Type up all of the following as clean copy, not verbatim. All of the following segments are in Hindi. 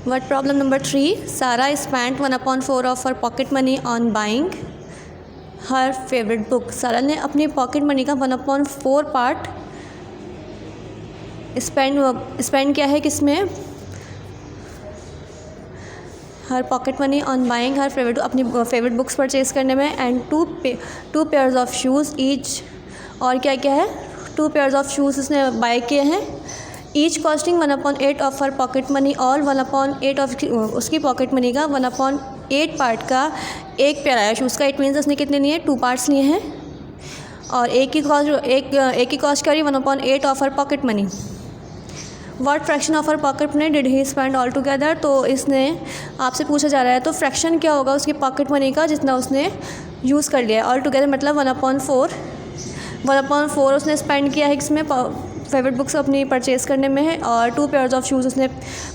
What problem number 3? Sarah spent 1/4 of her pocket money on buying her favorite book. सारा ने अपनी पॉकेट मनी का 1/4 पार्ट स्पेंड किया है किसमें? Her pocket money on buying her favourite, अपनी फेवरेट बुक्स परचेज़ करने में, and two pairs of shoes each, और क्या क्या है, 2 पेयर्स ऑफ शूज़ उसने बाय किए हैं, each costing 1/8 of her pocket money, और 1/8 ऑफ उसकी पॉकेट मनी का 1/8 पार्ट का एक पेयर आया शूज़ का। इट मीन्स उसने कितने लिए? 2 पार्ट्स लिए हैं, और एक ही कॉस्ट करी 1/8 of her pocket money. What fraction of her pocket money did he spend all together? तो इसने आपसे पूछा जा रहा है, तो फ्रैक्शन क्या होगा उसकी पॉकेट मनी का जितना उसने यूज़ कर लिया है। ऑल टुगेदर मतलब 1/4 उसने स्पेंड किया है इसमें फेवरेट बुक्स अपनी परचेज़ करने में है, और 2 पेयर्स ऑफ शूज़ उसने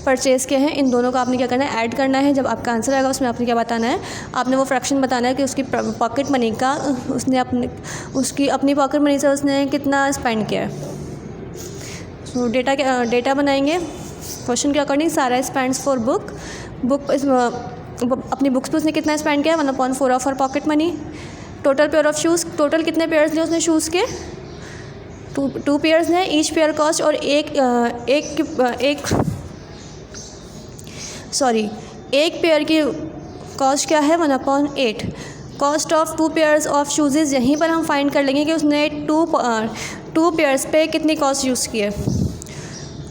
परचेज़ किए हैं। इन दोनों को आपने क्या करना है? ऐड करना है। जब आपका आंसर आएगा उसमें आपने क्या बताना है? आपने वो फ्रैक्शन बताना है कि उसकी पॉकेट मनी का उसने अपनी पॉकेट मनी से उसने कितना स्पेंड किया है। तो डेटा बनाएंगे क्वेश्चन के अकॉर्डिंग। सारा स्पेंड्स फॉर बुक अपनी बुक्स पे उसने कितना स्पेंड किया? 1/4 of her pocket money. Total pair of shoes, total कितने पेयर्स लिए उसने शूज़ के? 2 पेयर्स हैं, ईच पेयर कॉस्ट, और एक पेयर की कॉस्ट क्या है? 1/8। Cost of 2 pairs of shoes, यहीं पर हम फाइंड कर लेंगे कि उसने 2 पेयर्स पे कितनी कॉस्ट यूज़ की है।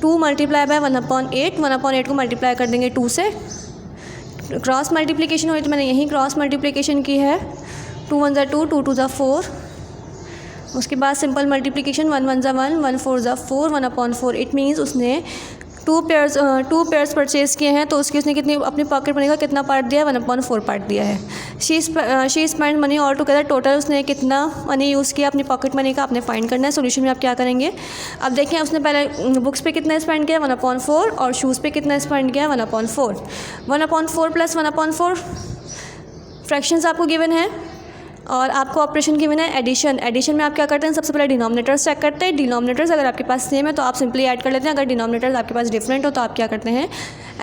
2 मल्टीप्लाई बाय 1/8, 1/8 को मल्टीप्लाई कर देंगे 2 से। क्रॉस मल्टीप्लिकेशन हुई तो मैंने यहीं क्रॉस मल्टीप्लिकेशन की है। 2 1 ज़ा 2, 2 2 ज़ा 4। उसके बाद सिंपल मल्टीप्लिकेशन 1 1 ज़ा 1, 1 4 ज़ा 4, 1/4। इट मीन्स उसने 2 पेयर्स परचेज़ किए हैं, तो उसने कितनी अपनी पॉकेट मनी का कितना पार्ट दिया है? 1/4 पार्ट दिया है। She spend money all together, total उसने कितना मनी यूज़ किया अपनी पॉकेट मनी का आपने फाइंड करना है। सोल्यूशन में आप क्या करेंगे? अब देखें उसने पहले बुक्स पे कितना स्पेंड किया? 1/4, और शूज़ पे कितना स्पेंड किया? 1/4। 1/4 प्लस 1/4 फ्रैक्शंस आपको गिवन है, और आपको ऑपरेशन गिवन है एडिशन में आप क्या करते हैं? सबसे पहले डिनोमिनेटर्स चेक करते हैं। डिनोमिनेटर्स अगर आपके पास सेम है तो आप सिंपली ऐड कर लेते हैं। अगर डिनोमिनेटर्स आपके पास डिफरेंट हो तो आप क्या करते हैं?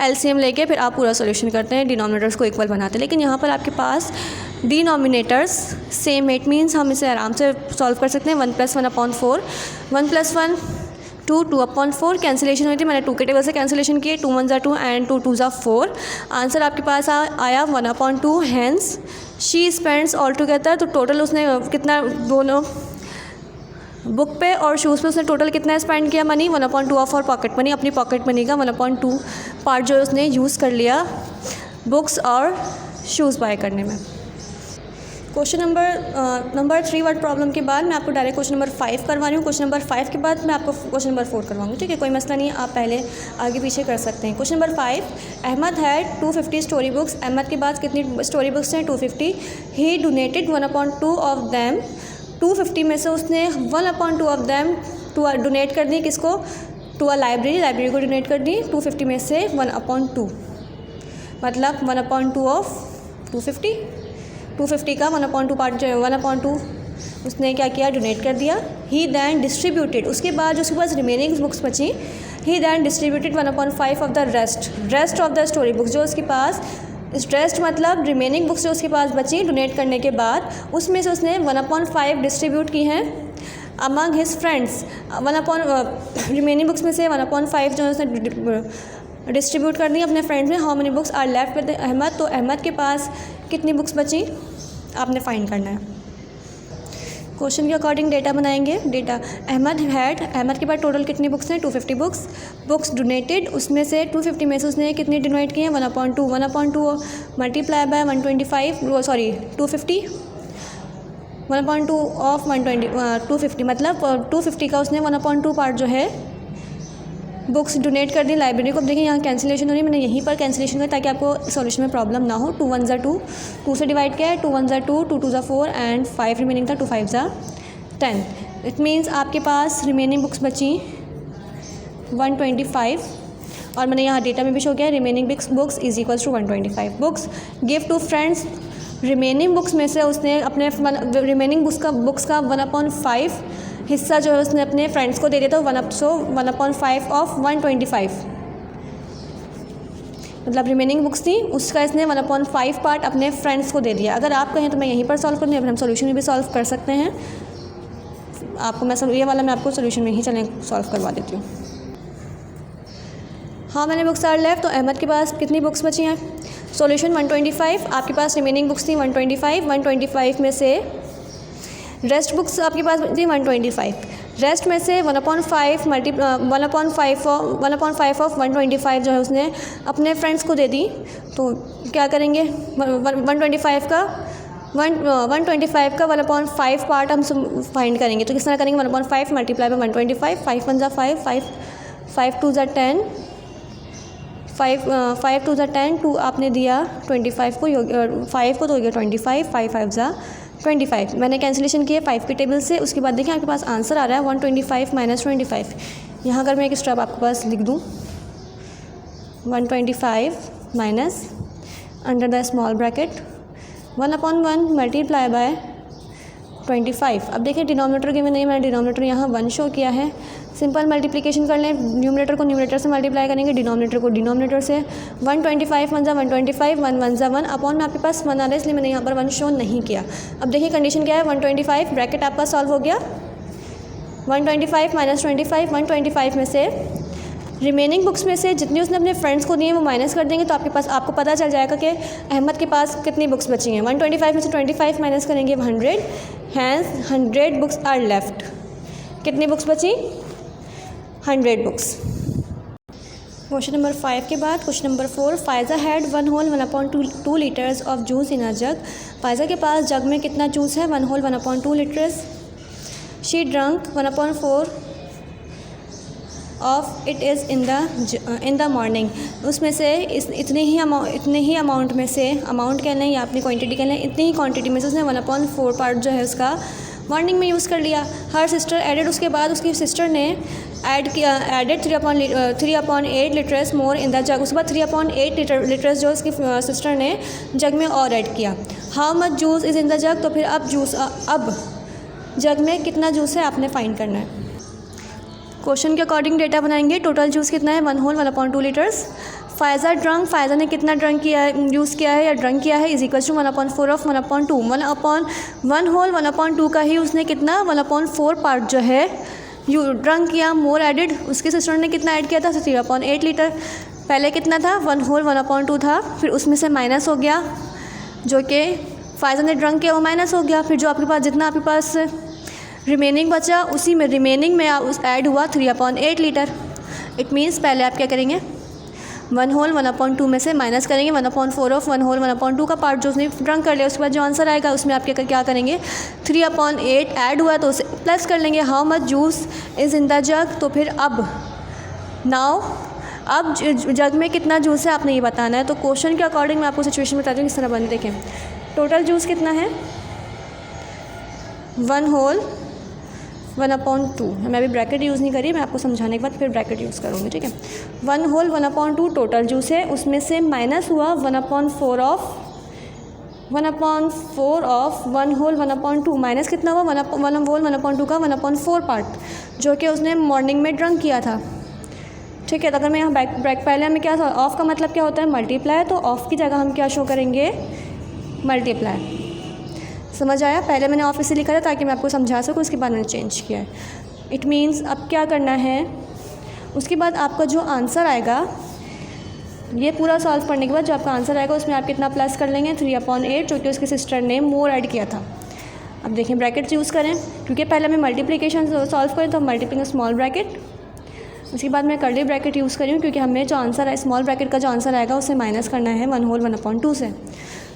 एलसीएम लेके फिर आप पूरा सॉल्यूशन करते हैं, डिनोमिनेटर्स को इक्वल बनाते हैं। लेकिन यहाँ पर आपके पास डिनोमिनेटर्स सेम है, इट मीन्स हम इसे आराम से सॉल्व कर सकते हैं। 1 + 1/4, 1 + 1 2, 2/4 कैंसिलेशन हुई थी, मैंने 2 के टेबल से कैंसिलेशन किए। 2 1 ज़ा 2 एंड 2 2 ज़ा 4। आंसर आपके पास आया 1/2। Hence she spends all together, तो टोटल उसने कितना दोनों बुक पे और शूज़ पे उसने टोटल कितना स्पेंड किया मनी? 1/2 ऑफ और पॉकेट मनी, अपनी पॉकेट मनी का 1/2 पार्ट जो उसने यूज़ कर लिया बुक्स और शूज़ बाय करने में। क्वेश्चन नंबर 3 वर्ड प्रॉब्लम के बाद मैं आपको डायरेक्ट क्वेश्चन नंबर 5 करवा रही हूँ। क्वेश्चन नंबर 5 के बाद मैं आपको क्वेश्चन नंबर 4 करवाऊँगी, ठीक है? कोई मसला नहीं है, आप पहले आगे पीछे कर सकते हैं। Question number 5, Ahmad had 250 story books. Ahmad के पास कितनी स्टोरी बुक्स हैं? 250। ही डोनेटेड 1/2 ऑफ दैम। 250 में से उसने 1/2 ऑफ दैम डोनेट कर दी किसको? टू अ लाइब्रेरी को डोनेट कर दी। 250 में से 1/2 मतलब 1/2 ऑफ 250। 250 का 1/2 पार्ट जो है 1/2 उसने क्या किया? डोनेट कर दिया। ही दैन डिस्ट्रीब्यूटेड, उसके बाद जो उसके पास रिमेनिंग बुक्स बची, he then distributed 1/5 of the rest of the story books. जो उसके पास रेस्ट मतलब रिमेनिंग बुक्स जो उसके पास बची डोनेट करने के बाद, उसमें से उसने 1/5 डिस्ट्रीब्यूट की हैं among his friends. Remaining books में से 1/5 जो है उसने डिस्ट्रीब्यूट कर दी अपने फ्रेंड्स में। How many books are left with Ahmad, तो अहमद के पास कितनी बुक्स बची आपने फाइंड करना है। क्वेश्चन के अकॉर्डिंग डेटा बनाएंगे। डेटा अहमद के पास टोटल कितनी बुक्स हैं? 250 बुक्स डोनेटेड, उसमें से 250 में से उसने कितनी डोनेट की हैं? 1/2 मल्टीप्लाई बाय 250 1/2 ऑफ 250 मतलब 250 का उसने 1/2 पार्ट जो है बुक्स डोनेट कर दी लाइब्रेरी को। अब देखिए यहाँ कैंसिलेशन हो रही है, मैंने यहीं पर कैंसिलेशन किया ताकि आपको सॉल्यूशन में प्रॉब्लम ना हो। 2 1 ज़ा 2, 2 से डिवाइड किया है। 2 1 ज़ा 2, 2 2 ज़ा 4 एंड 5 रिमेनिंग था। 2 5 ज़ा 10। इट मीन्स आपके पास रिमेनिंग बुक्स बची 125, और मैंने यहाँ डेटा में भी शो किया है remaining books is equals to 125 books. Give to friends, remaining books में से उसने अपने रिमेनिंग बुक्स का 1/5 हिस्सा जो है उसने अपने फ्रेंड्स को दे दिया था। 1/5 ऑफ 125 मतलब रिमेनिंग बुक्स थी उसका इसने 1/5 पार्ट अपने फ्रेंड्स को दे दिया। अगर आप कहें तो मैं यहीं पर सॉल्व करूँ या फिर हम सोल्यूशन में भी सॉल्व कर सकते हैं। आपको ये वाला मैं आपको सोल्यूशन में ही चलें सॉल्व करवा देती हूँ। हाँ मैंने बुक्स आर लेफ्ट, तो अहमद के पास कितनी बुक्स बची हैं? सोल्यूशन 125, आपके पास रिमेनिंग बुक्स थी 125 में से रेस्ट बुक्स आपके पास थी 125, रेस्ट में से 1/5 ऑफ 125 जो है उसने अपने फ्रेंड्स को दे दी। तो क्या करेंगे, 125 का 1/5 पार्ट हम फाइंड करेंगे। तो किस तरह करेंगे, 1/5 मल्टीप्लाई बाय 125, 5 1 = 5, 5 2 = 10, 5 2 = 10, 2 आपने दिया 25 को, 5 को तो हो गया 25, 5 5 = 25। मैंने कैंसिलेशन किया 5 के टेबल से। उसके बाद देखिए आपके पास आंसर आ रहा है 125 - 25। यहाँ अगर मैं एक स्टेप आपके पास लिख दूँ, 125 minus under the small bracket 1/1 multiply by 25। अब देखिए डिनोमिनेटर गिवन नहीं, मैंने डिनोमिनेटर यहाँ 1 शो किया है। सिंपल मल्टीप्लिकेशन कर लें, न्यूमरेटर को न्यूमरेटर से मल्टीप्लाई करेंगे, डिनोमिनेटर को डिनोमिनेटर से। 125 1 = 125, 1 1 = 1, अपॉन में आपके पास 1 आ रहा है इसलिए मैंने यहाँ पर 1 शो नहीं किया। अब देखिए कंडीशन क्या है, 125 ब्रैकेट आपका सॉल्व हो गया, 125 - 25, 125 में से रिमेनिंग बुक्स में से जितनी उसने अपने फ्रेंड्स को दिए वो माइनस कर देंगे। तो आपको पता चल जाएगा कि अहमद के पास कितनी बुक्स बची हैं। 125 में से 25 माइनस करेंगे 100, हैंस 100 बुक्स आर लेफ्ट। कितनी बुक्स बची, 100 बुक्स। क्वेश्चन नंबर 5 के बाद question number 4, Faiza had 1/2 litres of juice in a jug. Faiza के पास जग में कितना जूस है, 1/2 litres. She drunk 1/4 of it is in the morning. उसमें से इतने ही अमाउंट में से, अमाउंट कह लें या अपनी क्वांटिटी कह लें, इतनी ही क्वांटिटी में से उसने 1/4 पार्ट जो है उसका मॉर्निंग में यूज़ कर लिया। हर सिस्टर एडेड, उसके बाद उसकी सिस्टर ने added 3/8 litres more in the jug. उसके बाद 3/8 लीटर्स जो उसकी सिस्टर ने जग में और ऐड किया। How much juice is in the जग। तो फिर अब जग में कितना जूस है आपने फाइंड करना है। क्वेश्चन के अकॉर्डिंग डेटा बनाएंगे। टोटल जूस कितना है, 1/2 लीटर्स। फ़ायज़ा ड्रंक, फ़ायज़ा ने कितना ड्रंक किया है, यूज़ किया है या ड्रंक किया है, इज इक्वल टू 1/4 ऑफ 1/2। 1/2 का ही उसने कितना 1/4 पार्ट जो है ड्रंक किया। मोर एडिड, उसके सिस्टर ने कितना ऐड किया था, 3/8 लीटर। पहले कितना था, 1/2 था, फिर उसमें से माइनस हो गया, जो कि फ़ायज़ा ने ड्रंक किया वो माइनस हो गया। फिर जो आपके पास जितना आपके पास रिमेनिंग बचा, उसी में रिमेनिंग में ऐड हुआ 3/8 लीटर। इट मीन्स पहले आप क्या करेंगे, 1/2 में से माइनस करेंगे 1/4 ऑफ 1/2 का पार्ट जो उसने ड्रंक कर लिया। उसके बाद जो आंसर आएगा उसमें आप क्या करेंगे, 3/8 ऐड हुआ तो उसे प्लस कर लेंगे। How much juice is in the जग। तो फिर अब जग में कितना जूस है आपने ये बताना है। तो क्वेश्चन के अकॉर्डिंग मैं आपको सिचुएशन बताती हूँ किस तरह बनी। देखें टोटल जूस कितना है, 1/2। मैं अभी ब्रैकेट यूज़ नहीं करी, मैं आपको समझाने के बाद फिर ब्रैकेट यूज़ करूँगी, ठीक है। 1/2 टोटल जूस है, उसमें से माइनस हुआ 1/4 ऑफ 1/2 माइनस कितना हुआ 1/2 का 1/4 पार्ट जो कि उसने मॉर्निंग में ड्रंक किया था, ठीक है। तो अगर मैं यहाँ पहले हमें क्या, ऑफ का मतलब क्या होता है, मल्टीप्लाई। तो ऑफ की जगह हम क्या शो करेंगे, मल्टीप्लाई। समझ आया। पहले मैंने ऑफ इसे लिखा था ताकि मैं आपको समझा सकूँ, उसके बाद मैंने चेंज किया है। इट मीन्स अब क्या करना है, उसके बाद आपका जो आंसर आएगा, ये पूरा सॉल्व करने के बाद जो आपका आंसर आएगा उसमें आप कितना प्लस कर लेंगे, 3/8 जो कि उसकी सिस्टर ने मोर ऐड किया था। अब देखें ब्रैकेट यूज़ करें, क्योंकि पहले हमें मल्टीप्लिकेशन सॉल्व करें तो मल्टीप्लिकेशन स्मॉल ब्रैकेट, उसके बाद मैं कर्ली ब्रैकेट यूज़ करी हूँ क्योंकि हमें जो आंसर है स्मॉल ब्रैकेट का जो आंसर आएगा उसे माइनस करना है 1/2 से,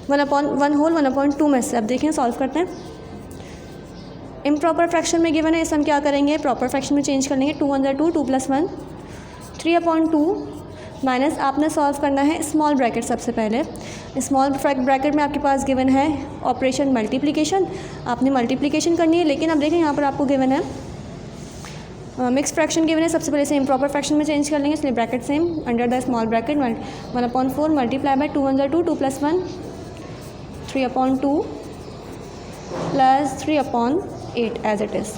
1/2 में से। अब देखें सॉल्व करते हैं। इम्प्रॉपर फ्रैक्शन में गिवन है, इसे हम क्या करेंगे, प्रॉपर फ्रैक्शन में चेंज कर लेंगे। 2 1 = 2, 2 + 1 3/2 माइनस आपने सॉल्व करना है स्मॉल ब्रैकेट। सबसे पहले स्मॉल ब्रैकेट में आपके पास गिवन है ऑपरेशन मल्टीप्लिकेशन, आपने मल्टीप्लिकेशन करनी है। लेकिन अब देखें यहाँ पर आपको गिवन है मिक्स फ्रैक्शन गिवन है। सबसे पहले से इम्प्रॉपर फ्रैक्शन में चेंज कर लेंगे, इसलिए bracket same under the small bracket 1/4 multiply by 2 1 = 2, 2 + 1 3/2 + 3/8 as it is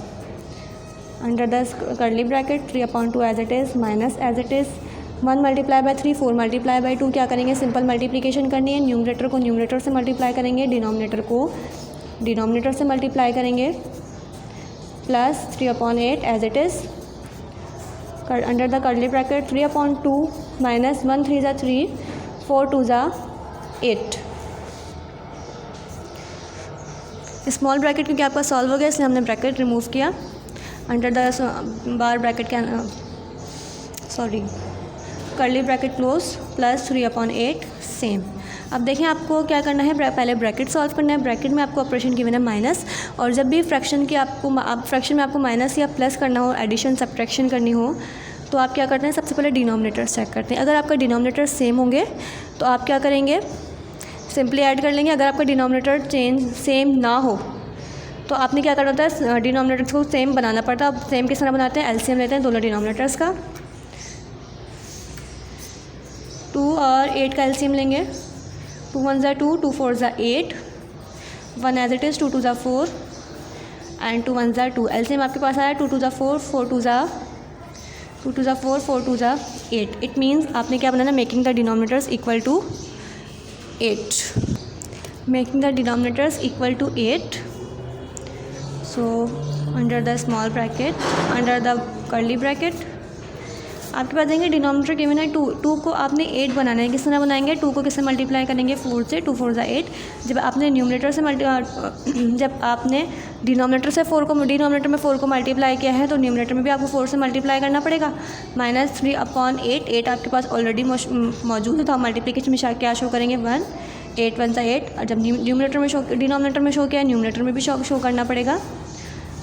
under the curly bracket 3/2 as it is minus as it is 1 multiply by 3 4 multiply by 2 क्या करेंगे, सिंपल मल्टीप्लिकेशन करनी है। न्यूमरेटर को न्यूमरेटर से मल्टीप्लाई करेंगे, डिनोमिनेटर को डिनोमिनेटर से मल्टीप्लाई करेंगे, plus 3/8 as it is under the curly bracket 3/2 minus 1 3 ज़ा 3 4 2 ज़ा 8। स्मॉल ब्रैकेट क्योंकि आपका सॉल्व हो गया इसलिए हमने ब्रैकेट रिमूव किया। Under the bar bracket curly bracket close plus 3/8 same. अब देखें आपको क्या करना है, पहले ब्रैकेट सॉल्व करना है। ब्रैकेट में आपको ऑपरेशन गिवन है माइनस, और जब भी फ्रैक्शन में आपको माइनस या प्लस करना हो, एडिशन सब्ट्रैक्शन करनी हो, तो आप क्या करते हैं, सबसे पहले डिनोमिनेटर चेक करते हैं। अगर आपका डिनोमिनेटर सेम होंगे तो आप क्या करेंगे, सिंपली ऐड कर लेंगे। अगर आपका डिनोमिनेटर सेम ना हो तो आपने क्या करना होता है, डिनोमिनेटर को सेम बनाना पड़ता है। अब सेम किस तरह बनाते हैं, एलसीएम लेते हैं दोनों डिनोमिनेटर्स का। 2 और 8 का एलसीएम लेंगे। 2 1 ज़ा 2 2 4 ज़ा 8 1 एज इट इज़ 2 2 ज़ा 4 एंड 2 1 ज़ा 2। एलसीएम आपके पास आया 2 2 ज़ा 4 4 2 ज़ा 4 2 ज़ा 8। इट मीन्स आपने क्या बनाना, making the denominators equal to 8, making the denominators equal to 8। So under the small bracket under the curly bracket आपके पास देंगे डिनोमिनेटर गिवन है 2 को आपने 8 बनाना है। किस तरह बनाएंगे, 2 को किससे मल्टीप्लाई करेंगे, 4 से। 2 4 ज़ा 8। जब आपने डिनोमिनेटर में 4 को मल्टीप्लाई किया है तो न्यूमरेटर में भी आपको 4 से मल्टीप्लाई करना पड़ेगा। माइनस 3/8 8 आपके पास ऑलरेडी मौजूद है तो आप मल्टीप्लिकेशन में क्या शो करेंगे, 1 8 1 ज़ा 8। और जब डिनोमिनेटर में शो किया है, न्यूमरेटर में भी शो करना पड़ेगा,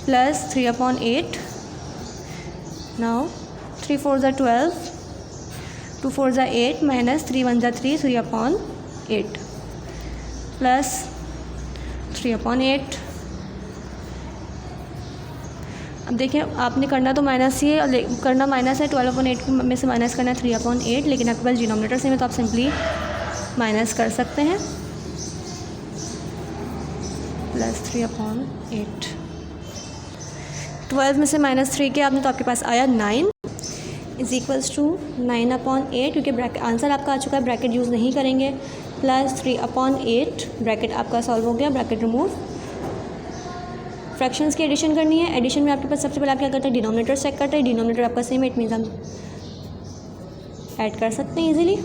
प्लस 3/8। नाउ 3 4 ज़ा 12 2 4 ज़ा 8 माइनस 3 1 ज़ा 3 3/8 प्लस 3/8। अब देखिए आपने करना तो माइनस ही करना माइनस है, 12/8 में से माइनस करना है 3/8, लेकिन आपके पास डिनोमिनेटर सेम है तो आप सिंपली माइनस कर सकते हैं, प्लस 3/8। 12 में से -3 किया आपने तो आपके पास आया 9 इज इक्वल्स टू 9/8, क्योंकि आंसर आपका आ चुका है, ब्रैकेट यूज़ नहीं करेंगे, प्लस 3/8। ब्रैकेट आपका सॉल्व हो गया, ब्रैकेट रिमूव। फ्रैक्शंस की एडिशन करनी है। एडिशन में आपके पास सबसे पहले आप क्या करते हैं, डिनोमिनेटर चेक करते हैं। डिनोमिनेटर आपका सेम है, इट मीन्स हम ऐड कर सकते हैं इजीली।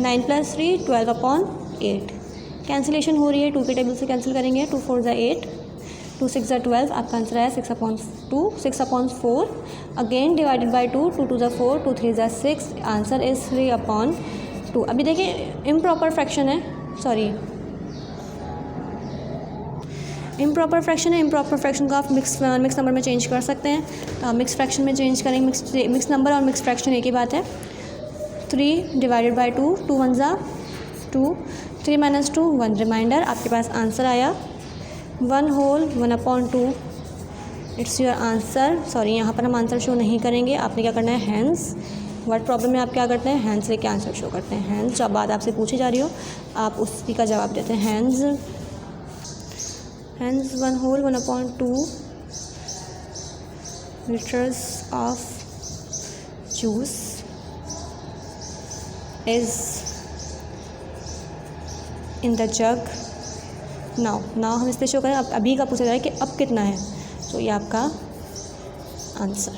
9 + 3 12/8। कैंसिलेशन हो रही है, 2 के टेबल से कैंसिल करेंगे। 2 4 ज़ा 8 2 6 ज़ा 12। आपका आंसर है 6/2 6/4। अगेन डिवाइडेड बाई 2 2 2 ज़ा 4 2 3 ज़ा 6। Answer is 3/2। अभी देखिए इम्प्रॉपर फ्रैक्शन है, सॉरी इम्प्रॉपर फ्रैक्शन है। इम्प्रॉपर फ्रैक्शन को आप मिक्स नंबर में चेंज कर सकते हैं, तो आप मिक्स फ्रैक्शन में चेंज करेंगे। मिक्स नंबर और मिक्स फ्रैक्शन एक ही बात है। 3 डिवाइडेड बाई 2 2 1 ज़ा 2 3 - 2 1 रिमाइंडर। आपके पास आंसर आया 1 whole 1/2। It's your answer. Sorry यहाँ पर हम आंसर शो नहीं करेंगे, आपने क्या करना है, हैंड्स। वर्ड प्रॉब्लम में आप क्या करते हैं, हैंड्स लेके आंसर शो करते हैं। हैंड्स जब बात आपसे पूछी जा रही हो आप उसी का जवाब देते हैं। Hence 1 whole 1/2 liters of juice is in the jug now हम इस पे शो करें। अब अभी का पूछा जा रहा है कि अब कितना है, तो ये आपका आंसर।